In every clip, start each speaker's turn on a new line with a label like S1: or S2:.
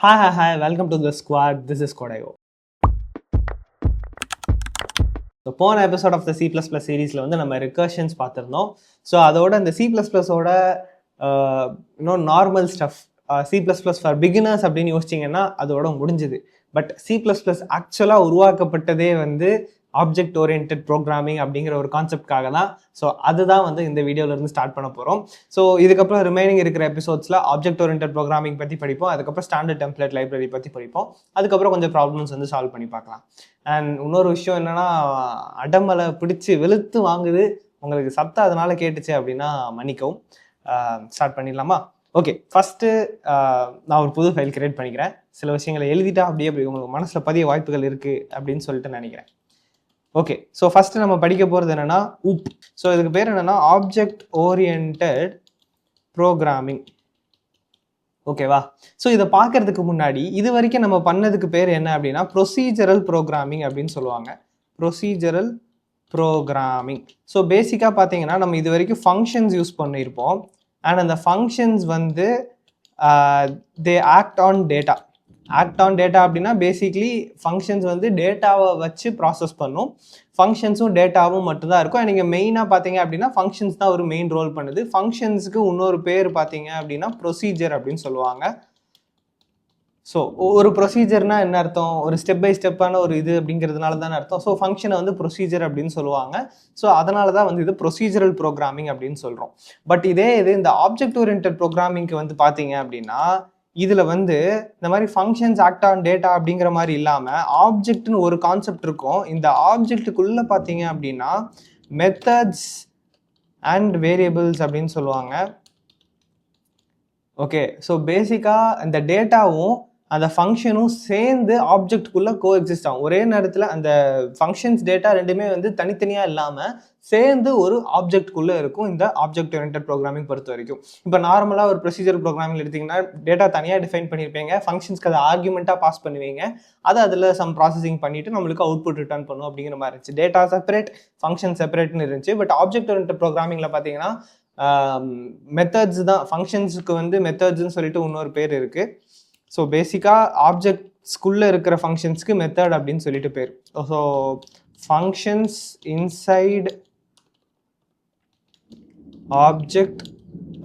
S1: Hi, welcome to the squad. This is Kodayo. So போன episode of the C++ சீரீஸில் வந்து நம்ம ரெக்கர்ஷன்ஸ் பார்த்துருந்தோம். ஸோ அதோட இந்த C++ஓட இன்னும் normal stuff C++ for beginners அப்படின்னு யோசிச்சிங்கன்னா அதோட முடிஞ்சுது. பட் C++ ஆக்சுவலாக உருவாக்கப்பட்டதே வந்து ஆப்ஜெக்ட் ஓரியன்டட் ப்ரோக்ராமிங் அப்படிங்கிற ஒரு கான்செப்ட்காக தான். ஸோ அதுதான் வந்து இந்த வீடியோவிலேருந்து ஸ்டார்ட் பண்ண போகிறோம். ஸோ இதுக்கப்புறம் ரிமைனிங் இருக்கிற எபிசோட்ஸில் ஆப்ஜெக்ட் ஓரியன்டட் ப்ரோக்ராமிங் பற்றி படிப்போம். அதுக்கப்புறம் ஸ்டாண்டர்ட் டெம்ப்ளேட் லைப்ரரி பற்றி படிப்போம். அதுக்கப்புறம் கொஞ்சம் ப்ராப்ளம்ஸ் வந்து சால்வ் பண்ணி பார்க்கலாம். அண்ட் இன்னொரு விஷயம் என்னென்னா, அடமலை பிடிச்சி வெளுத்து வாங்குது. உங்களுக்கு சத்தம் அதனால கேட்டுச்சு அப்படின்னா மன்னிக்கவும். ஸ்டார்ட் பண்ணிடலாமா? ஓகே, ஃபஸ்ட்டு நான் ஒரு புது ஃபைல் கிரியேட் பண்ணிக்கிறேன். சில விஷயங்களை எழுதிட்டா அப்படியே அப்படி உங்களுக்கு மனசில் பதிய வாய்ப்புகள் இருக்குது அப்படின்னு சொல்லிட்டு நினைக்கிறேன். ஓகே, ஸோ ஃபஸ்ட்டு நம்ம படிக்க போகிறது என்னென்னா UP. ஸோ இதுக்கு பேர் என்னென்னா ஆப்ஜெக்ட் ஓரியன்டட் ப்ரோக்ராமிங். ஓகேவா? ஸோ இதை பார்க்கறதுக்கு முன்னாடி இது வரைக்கும் நம்ம பண்ணதுக்கு பேர் என்ன அப்படின்னா ப்ரொசீஜரல் ப்ரோக்ராமிங் அப்படின்னு சொல்லுவாங்க. Procedural programming. ஸோ பேசிக்காக பார்த்தீங்கன்னா நம்ம இது வரைக்கும் ஃபங்க்ஷன்ஸ் யூஸ் பண்ணியிருப்போம். அண்ட் அந்த ஃபங்க்ஷன்ஸ் வந்து தே act on data. Act on data அப்படின்னா பேசிக்லி ஃபங்க்ஷன்ஸ் வந்து டேட்டாவை வச்சு ப்ராசஸ் பண்ணும். ஃபங்க்ஷன்ஸும் டேட்டாவும் மட்டும்தான் இருக்கும். நீங்கள் மெயினாக பார்த்தீங்க அப்படின்னா ஃபங்க்ஷன்ஸ் தான் ஒரு மெயின் ரோல் பண்ணுது. ஃபங்க்ஷன்ஸுக்கு இன்னொரு பேர் பார்த்தீங்க அப்படின்னா ப்ரொசீஜர் அப்படின்னு சொல்லுவாங்க. ஸோ ஒரு ப்ரொசீஜர்னா என்ன அர்த்தம்? ஒரு ஸ்டெப் பை ஸ்டெப்பான ஒரு இது அப்படிங்கிறதுனால தானே அர்த்தம். ஸோ ஃபங்க்ஷனை வந்து ப்ரொசீஜர் அப்படின்னு சொல்லுவாங்க. ஸோ அதனால தான் வந்து இது ப்ரொசீஜரல் ப்ரோக்ராமிங் அப்படின்னு சொல்கிறோம். பட் இது இந்த ஆப்ஜெக்ட் ஓரியன்டட் ப்ரோக்ராமிங்க்கு வந்து பார்த்தீங்க அப்படின்னா இதில் வந்து இந்த மாதிரி ஃபங்க்ஷன்ஸ் ஆக்ட் ஆன் டேட்டா அப்படிங்கிற மாதிரி இல்லாமல் ஆப்ஜெக்ட்னு ஒரு கான்செப்ட் இருக்கும். இந்த ஆப்ஜெக்ட்டுக்குள்ளே பார்த்தீங்க அப்படின்னா மெத்தட்ஸ் அண்ட் வேரியபிள்ஸ் அப்படின்னு சொல்லுவாங்க. ஓகே, ஸோ பேசிக்காக இந்த டேட்டாவும் அந்த ஃபங்க்ஷனும் சேர்ந்து ஆப்ஜெக்டுக்குள்ளே கோ எக்ஸிஸ்ட் ஆகும். ஒரே நேரத்தில் அந்த ஃபங்க்ஷன்ஸ் டேட்டா ரெண்டுமே வந்து தனித்தனியாக இல்லாமல் சேர்ந்து ஒரு ஆப்ஜெக்டுக்குள்ளே இருக்கும் இந்த ஆப்ஜெக்ட் ஓரியன்டட் ப்ரோக்ராமிங் பொறுத்த வரைக்கும். இப்போ நார்மலாக ஒரு ப்ரொசீஜர் ப்ரோக்ராமிங் எடுத்திங்கன்னா டேட்டா தனியாக டிஃபைன் பண்ணியிருப்பீங்க, ஃபங்க்ஷன்ஸ்க்கு அதை ஆர்குமெண்ட்டாக பாஸ் பண்ணுவீங்க, அதை அதில் சம் ப்ராசஸிங் பண்ணிவிட்டு நம்மளுக்கு அவுட்புட் ரிட்டர்ன் பண்ணும் அப்படிங்கிற மாதிரி இருந்துச்சு. டேட்டா செப்பரேட், ஃபங்க்ஷன் செப்பரேட்னு இருந்துச்சு. பட் ஆப்ஜெக்ட் ஓரியன்டட் ப்ரோக்ராமிங்கில் பார்த்தீங்கன்னா மெத்தட்ஸ் தான். ஃபங்க்ஷன்ஸுக்கு வந்து மெத்தட்ஸ்ன்னு சொல்லிட்டு இன்னொரு பேர் இருக்குது. ஸோ பேசிக்காக ஆப்ஜெக்ட்ஸ்குள்ளே இருக்கிற ஃபங்க்ஷன்ஸ்க்கு மெத்தட் அப்படின்னு சொல்லிட்டு பேர். ஸோ ஃபங்க்ஷன்ஸ் இன்சைடு ஆப்ஜெக்ட்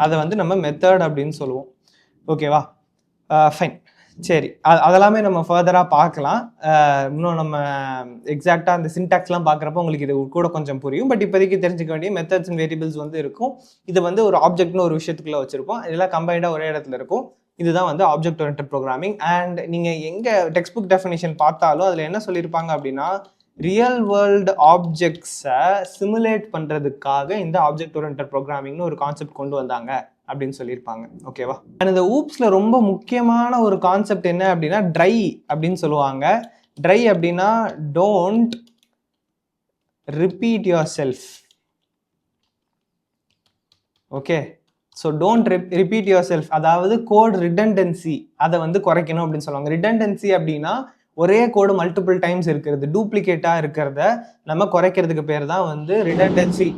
S1: அதை வந்து நம்ம மெத்தட் அப்படின்னு சொல்லுவோம். ஓகேவா? ஃபைன், சரி. அதெல்லாமே நம்ம ஃபர்தராக பார்க்கலாம். இன்னும் நம்ம எக்ஸாக்டாக அந்த சின்டாக்ஸ்லாம் பார்க்குறப்போ உங்களுக்கு இது கூட கொஞ்சம் புரியும். பட் இப்போதைக்கு தெரிஞ்சுக்க வேண்டிய மெத்தட்ஸ் அண்ட் வேரியபிள்ஸ் வந்து இருக்கும். இது வந்து ஒரு ஆப்ஜெக்ட்னு ஒரு விஷயத்துக்குள்ளே வச்சுருப்போம். இதெல்லாம் கம்பைண்டாக ஒரே இடத்துல இருக்கும். இதுதான் வந்து ஆப்ஜெக்ட் ஓரியன்டட் ப்ரோக்ராமிங். அண்ட் நீங்கள் எங்கே டெக்ஸ்ட் புக் டெஃபினிஷன் பார்த்தாலும் அதில் என்ன சொல்லியிருப்பாங்க அப்படின்னா ரியல் வேர்ல்டு ஆப்ஜெக்ட்ஸை சிமுலேட் பண்ணுறதுக்காக இந்த ஆப்ஜெக்ட் ஓரியன்டட் ப்ரோக்ராமிங்னு ஒரு கான்செப்ட் கொண்டு வந்தாங்க அப்படின்னு சொல்லியிருப்பாங்க. ஓகேவா? அண்ட் இந்த ஊப்ஸில் ரொம்ப முக்கியமான ஒரு கான்செப்ட் என்ன அப்படின்னா ட்ரை அப்படின்னு சொல்லுவாங்க. ட்ரை அப்படின்னா don't repeat your self. Okay, so don't repeat your self, அதாவது கோட் ரிடண்டன்சி அதை வந்து குறைக்கணும் அப்படின்னு சொல்லுவாங்க. ரிடண்டன்சி அப்படின்னா ஒரே கோடு மல்டிபிள் டைம்ஸ் இருக்கிறது, டூப்ளிகேட்டாக இருக்கிறத நம்ம குறைக்கிறதுக்கு பேர் தான் வந்து ரிடண்டன்சி.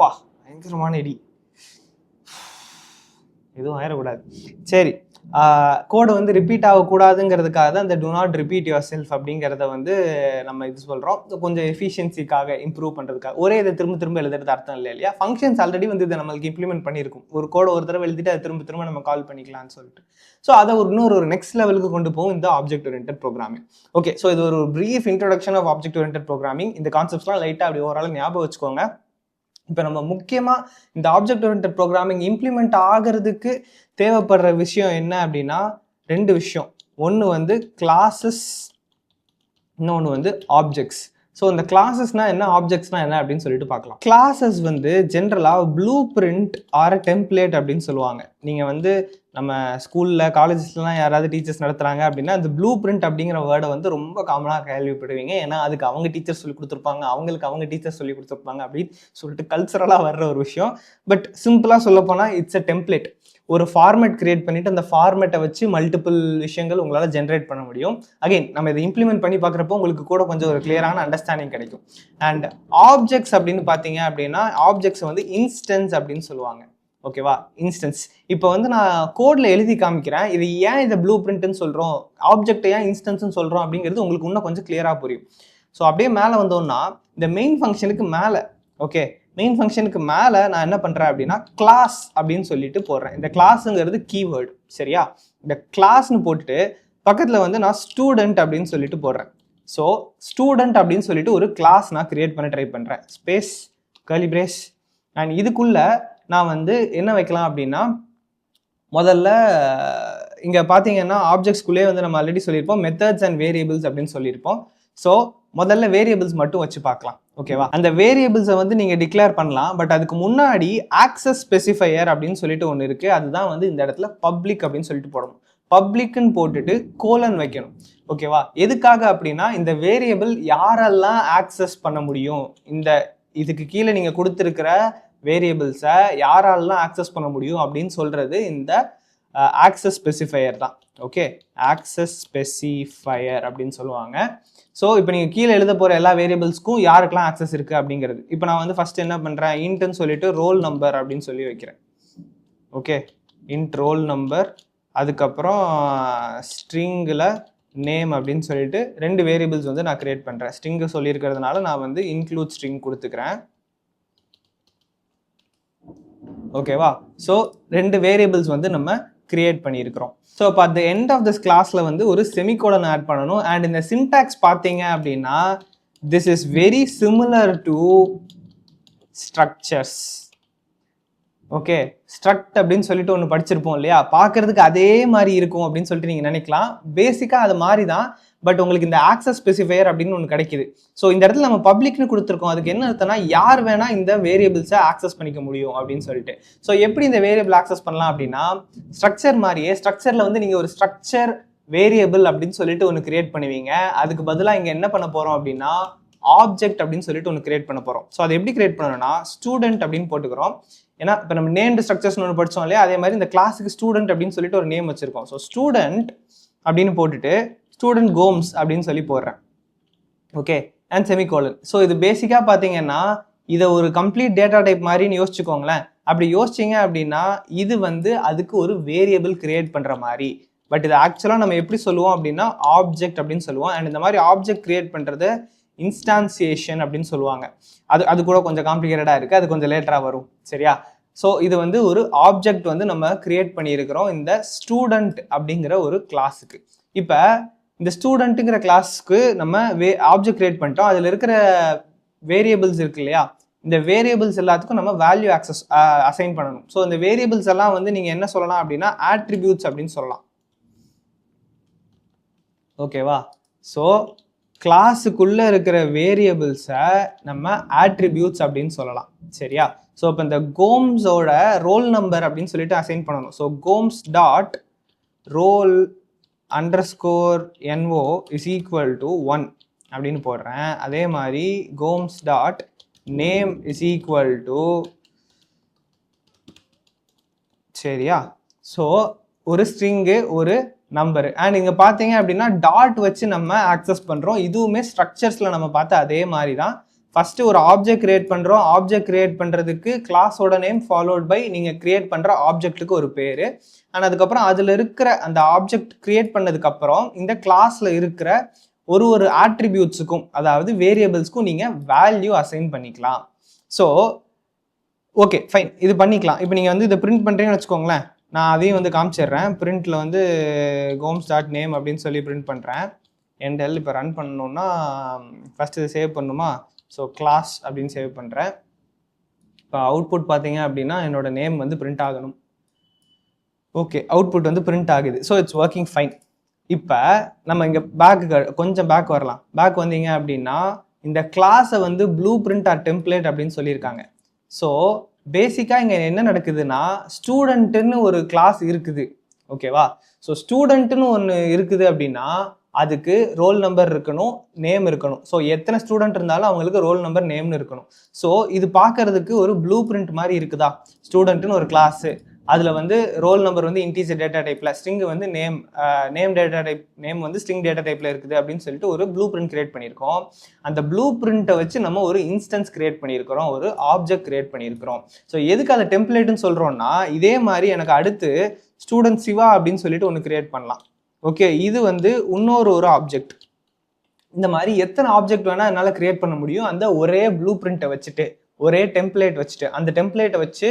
S1: பா, பயங்கரமான இடி, எதுவும் ஆயிடக்கூடாது. சரி, கோடு வந்து ரிப்பீட் ஆகக்கூடாதுங்கிறதுக்காக தான் இந்த do not repeat yourself அப்படிங்கிறத வந்து நம்ம இது சொல்கிறோம். கொஞ்சம் எஃபிஷியன்சிக்காக இம்ப்ரூவ் பண்ணுறதுக்காக. ஒரே இதை திரும்ப திரும்ப எழுதுறது அர்த்தம் இல்லை இல்லையா? ஃபங்க்ஷன்ஸ் ஆல்ரெடி வந்து இதை நம்மளுக்கு இம்ப்ளிமெண்ட் பண்ணியிருக்கும். ஒரு கோடை ஒரு தடவை எழுதிட்டு அதை திரும்ப திரும்ப நம்ம கால் பண்ணிக்கலாம்னு சொல்லிட்டு. ஸோ அதை இன்னொரு நெக்ஸ்ட் லெவலுக்கு கொண்டு போகும் இந்த object oriented programming. Okay, so இது ஒரு brief introduction of object oriented programming. இந்த கான்செப்ட்ஸ்லாம் லைட்டாக அப்படி ஓவரால் ஞாபகம் வச்சுக்கோங்க. இப்போ நம்ம முக்கியமாக இந்த ஆப்ஜெக்ட் ஓரியன்டட் ப்ரோக்ராமிங் இம்ப்ளிமெண்ட் ஆகிறதுக்கு தேவைப்படுற விஷயம் என்ன அப்படின்னா ரெண்டு விஷயம். ஒன்று வந்து கிளாஸஸ், இன்னொன்று வந்து ஆப்ஜெக்ட்ஸ். ஸோ இந்த கிளாஸஸ்னா என்ன, ஆப்ஜெக்ட்ஸ்னா என்ன அப்படின்னு சொல்லிட்டு பார்க்கலாம். கிளாஸஸ் வந்து ஜென்ரலாக ப்ளூ பிரிண்ட் ஆர் டெம்ப்ளேட் அப்படின்னு சொல்லுவாங்க. நீங்கள் வந்து நம்ம ஸ்கூலில் காலேஜஸ்லாம் யாராவது டீச்சர்ஸ் நடத்துகிறாங்க அப்படின்னா அந்த ப்ளூ பிரிண்ட் அப்படிங்கிற வேர்டை வந்து ரொம்ப காமனாக கேள்விப்படுவீங்க. ஏன்னா அதுக்கு அவங்க டீச்சர் சொல்லி கொடுத்துருப்பாங்க, அவங்களுக்கு அவங்க டீச்சர் சொல்லி கொடுத்துருப்பாங்க அப்படின்னு சொல்லிட்டு கல்ச்சரலாக வர்ற ஒரு விஷயம். பட் சிம்பிளாக சொல்ல போனால் இட்ஸ் அ டெம்ப்ளேட். ஒரு ஃபார்மேட் கிரியேட் பண்ணிட்டு அந்த ஃபார்மேட்டை வச்சு மல்டிபிள் விஷயங்கள் உங்களால் ஜென்ரேட் பண்ண முடியும். அகைன் நம்ம இதை இம்ப்ளிமெண்ட் பண்ணி பார்க்குறப்போ உங்களுக்கு கூட கொஞ்சம் ஒரு கிளியரான அண்டர்ஸ்டாண்டிங் கிடைக்கும். அண்ட் ஆப்ஜெக்ட்ஸ் அப்படின்னு பார்த்தீங்க அப்படின்னா ஆப்ஜெக்ட்ஸ் வந்து இன்ஸ்டன்ஸ் அப்படின்னு சொல்லுவாங்க. ஓகேவா, இன்ஸ்டன்ஸ். இப்போ வந்து நான் கோட்ல எழுதி காமிக்கிறேன், இது ஏன் இதை ப்ளூ பிரிண்ட்னு சொல்றோம், ஆப்ஜெக்ட் ஏன் இன்ஸ்டன்ஸ்னு சொல்றோம் அப்படிங்கிறது உங்களுக்கு இன்னும் கொஞ்சம் கிளியரா புரியும். ஸோ அப்படியே மேலே வந்தோம்னா இந்த மெயின் ஃபங்க்ஷனுக்கு மேலே, ஓகே, மெயின் ஃபங்க்ஷனுக்கு மேலே நான் என்ன பண்ணுறேன் அப்படின்னா கிளாஸ் அப்படின்னு சொல்லிட்டு போடுறேன். இந்த கிளாஸுங்கிறது கீவேர்டு, சரியா? இந்த கிளாஸ்னு போட்டுட்டு பக்கத்தில் வந்து நான் ஸ்டூடெண்ட் அப்படின்னு சொல்லிட்டு போடுறேன். ஸோ ஸ்டூடெண்ட் அப்படின்னு சொல்லிட்டு ஒரு கிளாஸ் நான் கிரியேட் பண்ண ட்ரை பண்ணுறேன். ஸ்பேஸ் கர்லி பிரேஸ் அண்ட் இதுக்குள்ள நான் வந்து என்ன வைக்கலாம் அப்படின்னா, முதல்ல இங்கே பார்த்தீங்கன்னா ஆப்ஜெக்ட்ஸ்குள்ளே வந்து நம்ம ஆல்ரெடி சொல்லியிருப்போம் மெத்தட்ஸ் அண்ட் வேரியபிள்ஸ் அப்படின்னு சொல்லியிருப்போம். ஸோ முதல்ல வேரியபிள்ஸ் மட்டும் வச்சு பார்க்கலாம், ஓகேவா? அந்த வேரியபிள்ஸை வந்து நீங்கள் டிக்ளேர் பண்ணலாம். பட் அதுக்கு முன்னாடி ஆக்சஸ் ஸ்பெசிஃபையர் அப்படின்னு சொல்லிட்டு ஒன்று இருக்கு. அதுதான் வந்து இந்த இடத்துல பப்ளிக் அப்படின்னு சொல்லிட்டு போடணும். பப்ளிக்னு போட்டுட்டு கோலன் வைக்கணும், ஓகேவா? எதுக்காக அப்படின்னா இந்த வேரியபிள் யாரெல்லாம் ஆக்சஸ் பண்ண முடியும், இந்த இதுக்கு கீழே நீங்கள் கொடுத்துருக்கிற வேரியபிள்ஸை யாரெல்லாம் ஆக்சஸ் பண்ண முடியும் அப்படின்னு சொல்றது இந்த ஆக்சஸ் ஸ்பெசிஃபையர் தான். ஓகே, ஆக்சஸ் ஸ்பெசிஃபையர் அப்படின்னு சொல்லுவாங்க. ஸோ இப்போ நீங்கள் கீழே எழுத போகிற எல்லா வேரியபிள்ஸ்க்கும் யாருக்கெல்லாம் ஆக்சஸ் இருக்குது அப்படிங்கிறது. இப்போ நான் வந்து ஃபர்ஸ்ட் என்ன பண்ணுறேன், இன்ட்னு சொல்லிட்டு ரோல் நம்பர் அப்படின்னு சொல்லி வைக்கிறேன். ஓகே, இன்ட் ரோல் நம்பர், அதுக்கப்புறம் ஸ்ட்ரிங்கில் நேம் அப்படின்னு சொல்லிட்டு 2 வேரியபிள்ஸ் வந்து நான் கிரியேட் பண்ணுறேன். ஸ்ட்ரிங்கு சொல்லியிருக்கிறதுனால நான் வந்து இன்க்ளூட் ஸ்ட்ரிங் கொடுத்துக்கிறேன், ஓகேவா? ஸோ 2 வேரியபிள்ஸ் வந்து நம்ம கிரியேட் பண்ணியிருக்கிறோம். ஸோ இப்போ at the end of this கிளாஸில் வந்து ஒரு செமிகோலன் ஆட் பண்ணணும். அண்ட் இந்த சின்டாக்ஸ் பார்த்தீங்க அப்படின்னா this is very similar to structures. Okay, struct அப்படின்னு சொல்லிட்டு ஒன்று படிச்சிருப்போம் இல்லையா, பார்க்கறதுக்கு அதே மாதிரி இருக்கும் அப்படின்னு சொல்லிட்டு நீங்கள் நினைக்கலாம். பேசிக்காக அது மாதிரி தான், பட் உங்களுக்கு இந்த ஆக்சஸ் ஸ்பெசிஃபையர் அப்படின்னு ஒன்று கிடைக்குது. ஸோ இந்த இடத்துல நம்ம பப்ளிக்னு கொடுத்துருக்கோம். அதுக்கு என்ன அர்த்தம்னா யார் வேணா இந்த வேரியபிள்ஸை ஆக்சஸ் பண்ணிக்க முடியும் அப்படின்னு சொல்லிட்டு. ஸோ எப்படி இந்த வேரியபிள் ஆக்சஸ் பண்ணலாம் அப்படின்னா, ஸ்ட்ரக்சர் மாதிரியே ஸ்ட்ரக்சரில் வந்து நீங்கள் ஒரு ஸ்ட்ரக்சர் வேரியபிள் அப்படின்னு சொல்லிட்டு ஒன்று கிரியேட் பண்ணுவீங்க. அதுக்கு பதிலாக இங்கே என்ன பண்ண போகிறோம் அப்படின்னா ஆப்ஜெக்ட் அப்படின்னு சொல்லிட்டு ஒன்று கிரியேட் பண்ண போகிறோம். ஸோ அதை எப்படி கிரியேட் பண்ணணும்னா ஸ்டூடெண்ட் அப்படின்னு போட்டுக்கிறோம். ஏன்னா இப்போ நம்ம நேம்டு ஸ்ட்ரக்சர்ஸ்னு ஒன்று படித்தோம் இல்லையா, அதே மாதிரி இந்த கிளாஸுக்கு ஸ்டூடெண்ட் அப்படின்னு சொல்லிட்டு ஒரு நேம் வச்சிருக்கோம். ஸோ ஸ்டூடெண்ட் அப்படின்னு போட்டுட்டு ஸ்டூடெண்ட் கோம்ஸ் அப்படின்னு சொல்லி போடுறேன். Okay, and semicolon. ஸோ இது பேசிக்காக பார்த்தீங்கன்னா இதை ஒரு கம்ப்ளீட் டேட்டா டைப் மாதிரின்னு யோசிச்சுக்கோங்களேன். அப்படி யோசிச்சிங்க அப்படின்னா இது வந்து அதுக்கு ஒரு வேரியபிள் கிரியேட் பண்ணுற மாதிரி. பட் இது ஆக்சுவலாக நம்ம எப்படி சொல்லுவோம் அப்படின்னா ஆப்ஜெக்ட் அப்படின்னு சொல்லுவோம். அண்ட் இந்த மாதிரி ஆப்ஜெக்ட் கிரியேட் பண்ணுறது இன்ஸ்டான்சியேஷன் அப்படின்னு சொல்லுவாங்க. அது கூட கொஞ்சம் காம்ப்ளிகேட்டடாக இருக்குது, அது கொஞ்சம் லேட்டராக வரும், சரியா? ஸோ இது வந்து ஒரு ஆப்ஜெக்ட் வந்து நம்ம கிரியேட் பண்ணியிருக்கிறோம் இந்த ஸ்டூடெண்ட் அப்படிங்கிற ஒரு கிளாஸுக்கு. இப்போ இந்த ஸ்டூடெண்ட்டுங்கிற கிளாஸ்க்கு நம்ம ஆப்ஜெக்ட் கிரியேட் பண்ணிட்டோம். அதில் இருக்கிற வேரியபிள்ஸ் இருக்கு இல்லையா, இந்த வேரியபிள்ஸ் எல்லாத்துக்கும் நம்ம வேல்யூ ஆக்சஸ் அசைன் பண்ணணும். ஸோ இந்த வேரியபிள்ஸ் எல்லாம் வந்து நீங்கள் என்ன சொல்லலாம் அப்படின்னா ஆட்ரிபியூட்ஸ் அப்படின்னு சொல்லலாம், ஓகேவா? ஸோ கிளாஸுக்குள்ளே இருக்கிற வேரியபிள்ஸை நம்ம ஆட்ரிபியூட்ஸ் அப்படின்னு சொல்லலாம், சரியா? ஸோ இப்போ இந்த கோம்ஸோட ரோல் நம்பர் அப்படின்னு சொல்லிட்டு அசைன் பண்ணணும். So Gomes dot roll underscore NO is equal to 1 அப்படின்னு போடுறேன். அதே மாதிரி Gomes dot name is equal to, சரியா? ஸோ ஒரு ஸ்ட்ரிங்கு ஒரு நம்பரு. அண்ட் இங்கே பார்த்தீங்க அப்படின்னா டாட் வச்சு நம்ம ஆக்சஸ் பண்ணுறோம். இதுவுமே ஸ்ட்ரக்சர்ஸில் நம்ம பார்த்த அதே மாதிரி தான். ஃபஸ்ட்டு ஒரு ஆப்ஜெக்ட் கிரியேட் பண்ணுறோம். ஆப்ஜெக்ட் கிரியேட் பண்ணுறதுக்கு கிளாஸோட நேம் ஃபாலோட் பை நீங்கள் கிரியேட் பண்ணுற ஆப்ஜெக்ட்டுக்கு ஒரு பேர். அண்ட் அதுக்கப்புறம் அதில் இருக்கிற அந்த ஆப்ஜெக்ட் கிரியேட் பண்ணதுக்கப்புறம் இந்த கிளாஸில் இருக்கிற ஒரு ஆட்ரிபியூட்ஸுக்கும், அதாவது வேரியபிள்ஸ்க்கும் நீங்கள் வேல்யூ அசைன் பண்ணிக்கலாம். ஸோ ஓகே ஃபைன், இது பண்ணிக்கலாம். இப்போ நீங்கள் வந்து இதை பிரிண்ட் பண்ணுறீங்கன்னு வச்சுக்கோங்களேன். நான் அதையும் வந்து காமிச்சிடுறேன். பிரிண்ட்டில் வந்து கோம்ஸ் டாட் நேம் அப்படின்னு சொல்லி பிரிண்ட் பண்ணுறேன். என்டெல் இப்போ ரன் பண்ணணுன்னா ஃபஸ்ட் இதை சேவ் பண்ணுமா? ஸோ கிளாஸ் அப்படின்னு சேவ் பண்ணுறேன். இப்போ அவுட்புட் பார்த்தீங்க அப்படின்னா என்னோட நேம் வந்து பிரிண்ட் ஆகணும். ஓகே, அவுட்புட் வந்து பிரிண்ட் ஆகுது. So it's working fine. இப்போ நம்ம இங்கே கொஞ்சம் பேக் வரலாம். பேக் வந்தீங்க அப்படின்னா இந்த கிளாஸை வந்து ப்ளூ பிரிண்ட் ஆர் டெம்ப்ளேட் அப்படின்னு சொல்லியிருக்காங்க. ஸோ பேசிக்காக இங்கே என்ன நடக்குதுன்னா ஸ்டூடெண்ட்டுன்னு ஒரு கிளாஸ் இருக்குது, ஓகேவா? ஸோ ஸ்டூடெண்ட்டுன்னு ஒன்று இருக்குது அப்படின்னா அதுக்கு ரோல் நம்பர் இருக்கணும், நேம் இருக்கணும். ஸோ எத்தனை ஸ்டூடெண்ட் இருந்தாலும் அவங்களுக்கு ரோல் நம்பர் நேம்னு இருக்கணும். ஸோ இது பார்க்கறதுக்கு ஒரு ப்ளூ பிரிண்ட் மாதிரி இருக்குதா? ஸ்டூடெண்ட்டுன்னு ஒரு கிளாஸு, அதில் வந்து ரோல் நம்பர் வந்து இன்டீஜர் டேட்டா டைப்பில், ஸ்ட்ரிங் வந்து நேம் டேட்டா டைப், நேம் வந்து ஸ்ட்ரிங் டேட்டா டைப்பில் இருக்குது அப்படின்னு சொல்லிட்டு ஒரு ப்ளூ பிரிண்ட் கிரியேட் பண்ணியிருக்கோம். அந்த ப்ளூ பிரிண்ட்டை வச்சு நம்ம ஒரு இன்ஸ்டன்ஸ் கிரியேட் பண்ணியிருக்கிறோம், ஒரு ஆப்ஜெக்ட் கிரியேட் பண்ணியிருக்கிறோம். ஸோ எதுக்கு அதை டெம்ப்ளேட்னு சொல்கிறோம்னா, இதே மாதிரி எனக்கு அடுத்து ஸ்டூடெண்ட் சிவா அப்படின்னு சொல்லிட்டு ஒன்று கிரியேட் பண்ணலாம். ஓகே, இது வந்து ஒரு ஆப்ஜெக்ட். இந்த மாதிரி எத்தனை ஆப்ஜெக்ட் வேணால் என்னால் கிரியேட் பண்ண முடியும் அந்த ஒரே ப்ளூ பிரிண்ட்டை வச்சுட்டு, ஒரே டெம்ப்ளேட் வச்சுட்டு. அந்த டெம்ப்ளேட்டை வச்சு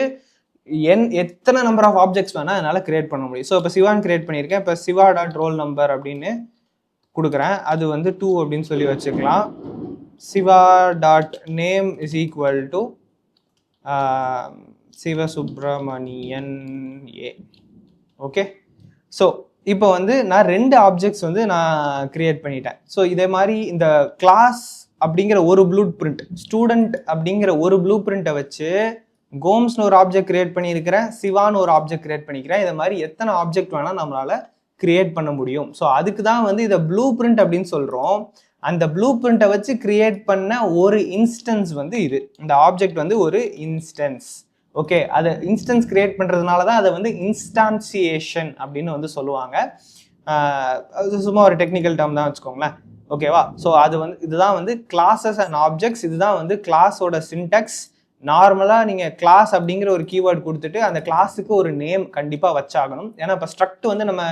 S1: எத்தனை நம்பர் ஆஃப் ஆப்ஜெக்ட்ஸ் வேணால் என்னால் கிரியேட் பண்ண முடியும். ஸோ இப்போ சிவான் கிரியேட் பண்ணியிருக்கேன். இப்போ சிவா டாட் ரோல் நம்பர் அப்படின்னு கொடுக்குறேன். அது வந்து 2 அப்படின்னு சொல்லி வச்சுக்கலாம். Siva dot name is equal to Sivasubramanian A. Okay, so இப்போ வந்து நான் 2 ஆப்ஜெக்ட்ஸ் வந்து நான் கிரியேட் பண்ணிட்டேன். ஸோ இதே மாதிரி இந்த கிளாஸ் அப்படிங்கிற ஒரு ப்ளூ பிரிண்ட், ஸ்டூடெண்ட் அப்படிங்கிற ஒரு ப்ளூ பிரிண்ட்டை வச்சு கோம்ஸ்னு ஒரு ஆப்ஜெக்ட் கிரியேட் பண்ணியிருக்கிறேன், சிவான்னு ஒரு ஆப்ஜெக்ட் கிரியேட் பண்ணிக்கிறேன். இதை மாதிரி எத்தனை ஆப்ஜெக்ட் வேணால் நம்மளால கிரியேட் பண்ண முடியும். ஸோ அதுக்கு தான் வந்து இதை ப்ளூ பிரிண்ட் அப்படின்னு சொல்கிறோம். அந்த ப்ளூ பிரிண்ட்டை வச்சு கிரியேட் பண்ண ஒரு இன்ஸ்டன்ஸ் வந்து இது. இந்த ஆப்ஜெக்ட் வந்து ஒரு இன்ஸ்டன்ஸ். ஓகே, அதை இன்ஸ்டன்ஸ் கிரியேட் பண்ணுறதுனால தான் அதை வந்து இன்ஸ்டான்சியேஷன் அப்படின்னு வந்து சொல்லுவாங்க. அது சும்மா ஒரு டெக்னிக்கல் டேர்ம் தான் வச்சுக்கோங்களேன். ஓகேவா? ஸோ அது வந்து இதுதான் வந்து கிளாஸஸ் அண்ட் ஆப்ஜெக்ட்ஸ். இதுதான் வந்து கிளாஸோட சின்டாக்ஸ். நார்மலாக நீங்கள் கிளாஸ் அப்படிங்கிற ஒரு கீவேர்ட் கொடுத்துட்டு அந்த கிளாஸுக்கு ஒரு நேம் கண்டிப்பாக வச்சாகணும். ஏன்னா இப்போ ஸ்ட்ரக்ட் வந்து நம்ம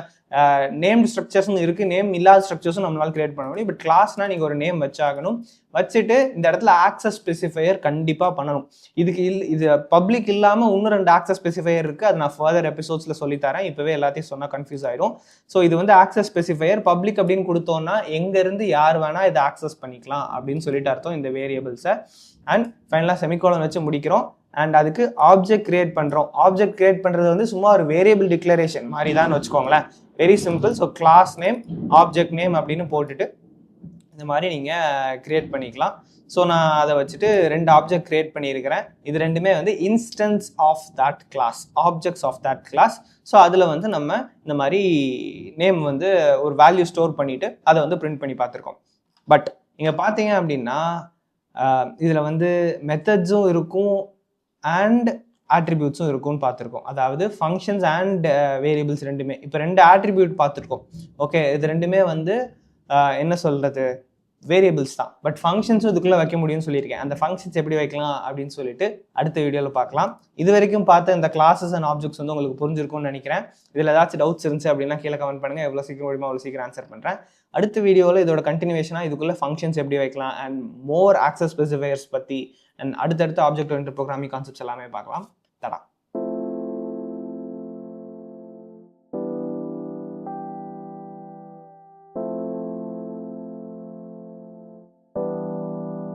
S1: நேம் ஸ்ட்ரக்சர்ஸ்னு இருக்குது, நேம் இல்லாத ஸ்ட்ரக்சர்ஸும் நம்மளால் கிரியேட் பண்ண முடியும். பட் கிளாஸ்னா நீங்கள் ஒரு நேம் வச்சாகணும். வச்சுட்டு இந்த இடத்துல ஆக்சஸ் ஸ்பெசிஃபையர் கண்டிப்பாக பண்ணணும். இது பப்ளிக் இல்லாமல் இன்னும் 2 ஆக்சஸ் ஸ்பெசிஃபையர் இருக்குது. அது நான் ஃபர்தர் எபிசோட்ஸில் சொல்லித்தரேன். இப்போவே எல்லாத்தையும் சொன்னால் கன்ஃபியூஸ் ஆகிடும். ஸோ இது வந்து ஆக்சஸ் ஸ்பெசிஃபையர். பப்ளிக் அப்படின்னு கொடுத்தோன்னா எங்கேருந்து யார் வேணால் இதை ஆக்சஸ் பண்ணிக்கலாம் அப்படின்னு சொல்லிட்டு அர்த்தம் இந்த வேரியபிள்ஸை. அண்ட் ஃபைனலாக செமிகோலன் வச்சு முடிக்கிறோம். அண்ட் அதுக்கு ஆப்ஜெக்ட் கிரியேட் பண்ணுறோம். ஆப்ஜெக்ட் கிரியேட் பண்ணுறது வந்து சும்மா ஒரு வேரியபிள் டிக்ளரேஷன் மாதிரி தான் வச்சுக்கோங்களேன். Very simple. So class name, object name அப்படின்னு போட்டுட்டு இந்த மாதிரி நீங்கள் கிரியேட் பண்ணிக்கலாம். ஸோ நான் அதை வச்சுட்டு 2 ஆப்ஜெக்ட் கிரியேட் பண்ணியிருக்கிறேன். இது ரெண்டுமே வந்து instance of that class, objects of that class. So அதில் வந்து நம்ம இந்த மாதிரி நேம் வந்து ஒரு வேல்யூ ஸ்டோர் பண்ணிவிட்டு அதை வந்து பிரிண்ட் பண்ணி பார்த்துருக்கோம். பட் இங்கே பார்த்தீங்க அப்படின்னா இதில் வந்து மெத்தட்ஸும் இருக்கும் அண்ட் ஆட்ரிபியூட்ஸும் இருக்கும்னு பார்த்துருக்கோம். அதாவது ஃபங்க்ஷன்ஸ் அண்ட் வேரியபிள்ஸ் ரெண்டுமே. இப்போ 2 ஆட்ரிபியூட் பார்த்துருக்கோம். ஓகே, இது ரெண்டுமே வந்து என்ன சொல்கிறது, வேரியபிள்ஸ் தான். பட் ஃபங்க்ஷன்ஸும் இதுக்குள்ளே வைக்க முடியும்னு சொல்லியிருக்கேன். அந்த ஃபங்க்ஷன்ஸ் எப்படி வைக்கலாம் அப்படின்னு சொல்லிட்டு அடுத்த வீடியோவில் பார்க்கலாம். இது வரைக்கும் பார்த்த இந்த கிளாஸஸ் அண்ட் ஆப்ஜெக்ட்ஸ் வந்து உங்களுக்கு புரிஞ்சிருக்கும்னு நினைக்கிறேன். இதில் ஏதாச்சும் டவுட்ஸ் இருந்துச்சு அப்படின்னா கீழே கமெண்ட் பண்ணுங்கள். எவ்வளோ சீக்கிரம் முடியுமோ அவ்வளோ சீக்கிரம் ஆன்சர் பண்ணுறேன். அடுத்த வீடியோவில் இதோட கண்டினியூஷனாக இதுக்குள்ளே ஃபங்க்ஷன்ஸ் எப்படி வைக்கலாம் அண்ட் மோர் ஆக்சஸ் ஸ்பெசிஃபையர்ஸ் பற்றி அண்ட் அடுத்தடுத்த ஆப்ஜெக்ட் ஓரியன்டட் ப்ரோக்ராமிங் கான்செப்ட்ஸ் எல்லாமே பார்க்கலாம். தடா.